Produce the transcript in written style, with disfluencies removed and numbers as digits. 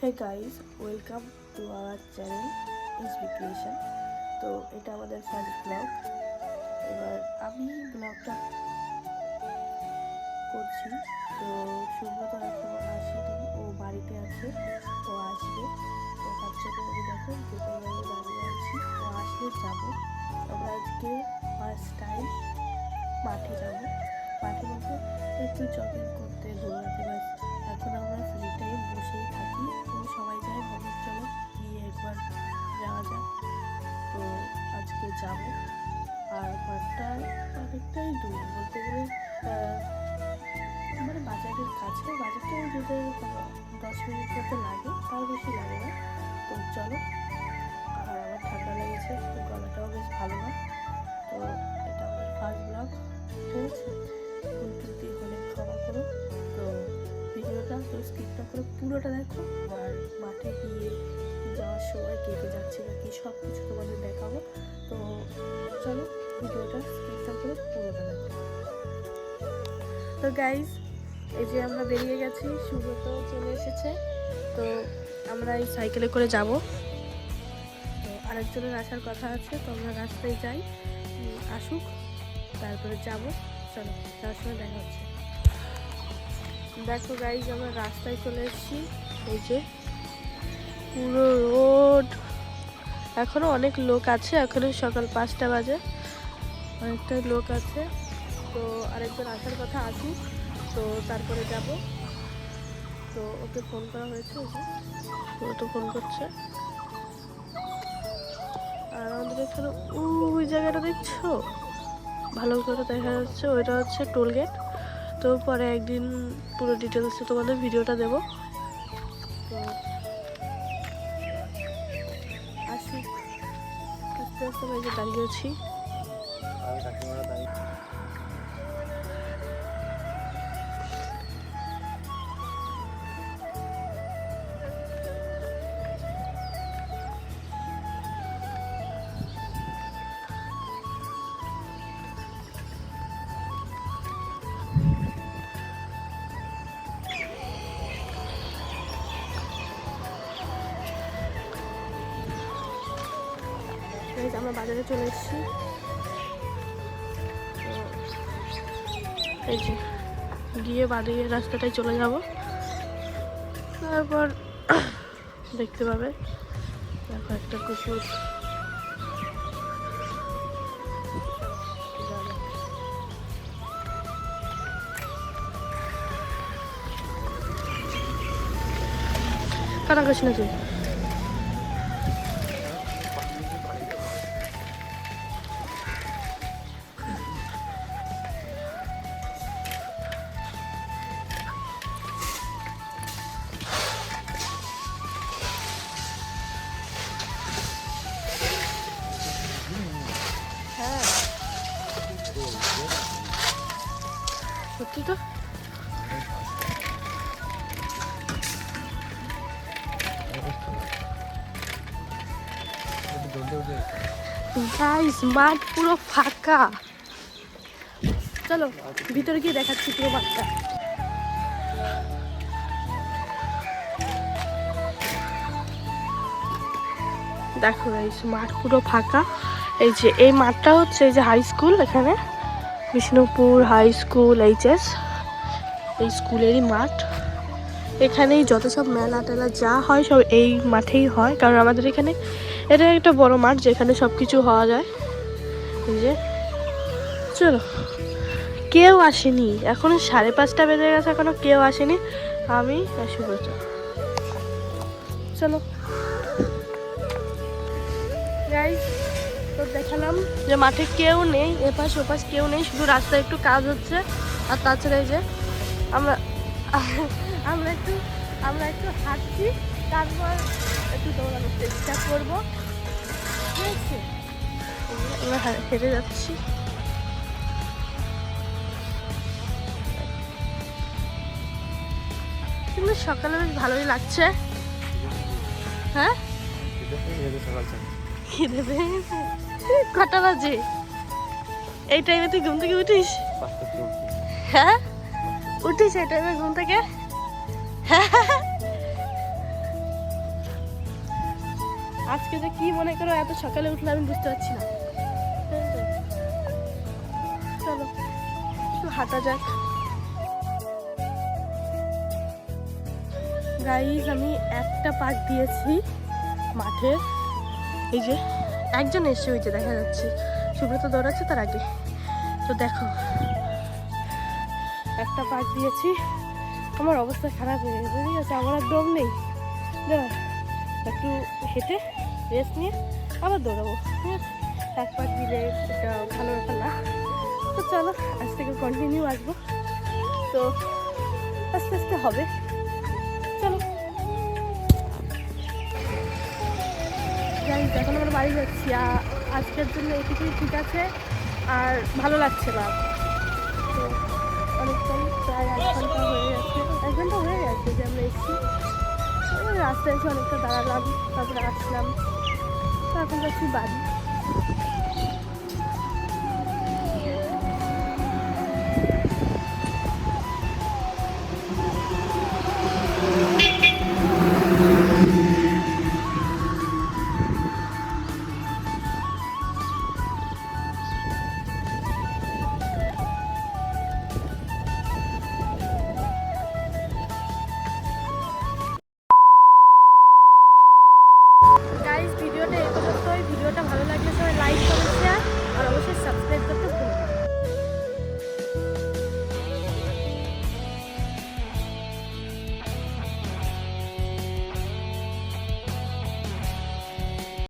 Hey guys, welcome to our channel SB creation. তো এটা আমাদের ফার্স্ট ব্লগ। এবার আমি ব্লগটা করছি। তো সুব্রত এখনো আসেনি, ও বাড়িতে আছে, ও আসবে। তো তার জন্য আমি দেখো গেটের বাইরে দাঁড়িয়ে আছি, ও আসলে যাবো। আমরা আজকে ফার্স্ট টাইম মাঠে যাব। মাঠে বলতে একটু জগিং করতে, দৌড়াতে। ব্যাস এখন আমরা ফ্রি টাইম বসেই থাকি। তো সবাই যায়, ভাবি চলো গিয়ে একবার যাওয়া যাক। তো আজকে যাব। আর মাঠটা অনেকটাই দূর, বলতে গেলে মানে বাজারের কাছে। বাজারটা যেতে 10 মিনিট মতো লাগে, তার বেশি লাগে না। তো চলো। আর আমার ঠান্ডা লেগেছে, তো গলাটাও বেশ ভালো না। তো এটা আমার ফার্স্ট ব্লগ, ঠিক আছে? ভুল ত্রুটি হলে ক্ষমা করো। তো ভিডিওটা তো স্কিপ না করে পুরোটা দেখো। আর মাঠে গিয়ে যাওয়ার সময় কেটে যাচ্ছে না কি, সব কিছু তোমাদের দেখাবো। তো চলো ভিডিওটা স্কিপ না করে পুরোটা দেখো। তো গাইজ, এই যে আমরা বেরিয়ে গেছি, সুব্রত চলে এসেছে। তো আমরা এই সাইকেলে করে যাব। তো আরেকজনের আসার কথা আছে, তো আমরা রাস্তায় যাই, আসুক, তারপরে যাব। চলো, যাওয়ার সময় দেখা হচ্ছে। দেখো গাইজ, আমরা রাস্তায় চলে এসেছি। এই যে পুরো রোড, এখনো অনেক লোক আছে, এখনো সকাল 5টা বাজে, অনেকটাই লোক আছে। তো আরেকজন আসার কথা আসুক, তো তারপরে যাব। তো ওকে ফোন করা হয়েছে, ও তো ফোন করছে। আর আমাদের এখানে ওই জায়গাটা দেখছো, ভালো করে দেখা যাচ্ছে, ওইটা হচ্ছে টোল গেট। তো পরে একদিন পুরো ডিটেলসে তোমাদের ভিডিওটা দেব। তো আসুক, আস্তে আস্তে আমি যে দাঁড়িয়েছি। আমরা বাজারে চলে এসেছি। এই যে গিয়ে বাদিয়ে রাস্তাটায় চলে যাব, তারপর দেখতে পাবে। দেখো একটা কুকুর, কাটা করিস না তুই। সত্যি তো, গাইস মাঠ পুরো ফাঁকা। চলো ভিতরে গিয়ে দেখাচ্ছি পুরো মাঠটা। দেখো গাইস, মাঠ পুরো ফাঁকা। এই যে এই মাঠটা হচ্ছে এই যে হাই স্কুল, এখানে বিষ্ণুপুর হাই স্কুল এইচএস, এই স্কুলেরই মাঠ। এখানেই যত সব মেলা টেলা যা হয় সব এই মাঠেই হয়, কারণ আমাদের এখানে এটা একটা বড় মাঠ যেখানে সব কিছু হওয়া যায়। এই যে চলো, কেউ আসেনি, এখন 5:30 বেজে গেছে, এখনো কেউ আসেনি, আমি সুব্রত। চলো গাইস, তো দেখালাম যে মাঠে কেউ নেই, এপাশ ওপাশ কেউ নেই, শুধু রাস্তায় একটু কাজ হচ্ছে। আর তাছাড়া এই যে আমরা আমরা একটু হাঁটছি, তারপর একটু দৌড়ানোর চেষ্টা করবো, ঠিক আছে? আমরা হেঁটে যাচ্ছি। কিন্তু সকালে বেশ ভালোই লাগছে। হ্যাঁ, খিদে পেয়েছে। কটা বাজে এই টাইমে? তুই ঘুম থেকে উঠিস? হ্যাঁ, উঠিস এই টাইমে ঘুম থেকে? আজকে যে কি মনে করো এত সকালে উঠলে আমি বুঝতে পারছি না। চলো একটু হাঁটা যাক। গাইজ আমি একটা পাক দিয়েছি মাঠের, এই যে একজন এসে ওই যে দেখা যাচ্ছে সুব্রত দৌড়াচ্ছে তার আগে। তো দেখো একটা পাক দিয়েছি, আমার অবস্থা খারাপ হয়ে গেছে, ঠিক আছে? আমার আর দম নেই, দাঁড়া একটু হেঁটে রেস্ট নিয়ে আবার দৌড়াবো, ঠিক আছে? এক পাক দিলে এটা ভালো ব্যাপার না। তো চলো আজ থেকে কন্টিনিউ আসবো, তো আস্তে আস্তে হবে। চলো গাইজ এখন আমরা বাড়ি যাচ্ছি, আজকের জন্য এটুকুই ঠিক আছে, আর ভালো লাগছে না। তো অনেকটাই প্রায় 1 ঘন্টা হয়ে গেছে যে আমরা এসেছি। রাস্তায় এসে অনেকটা দাঁড়ালাম, তারপরে আসলাম, তো এখন যাচ্ছি বাড়ি।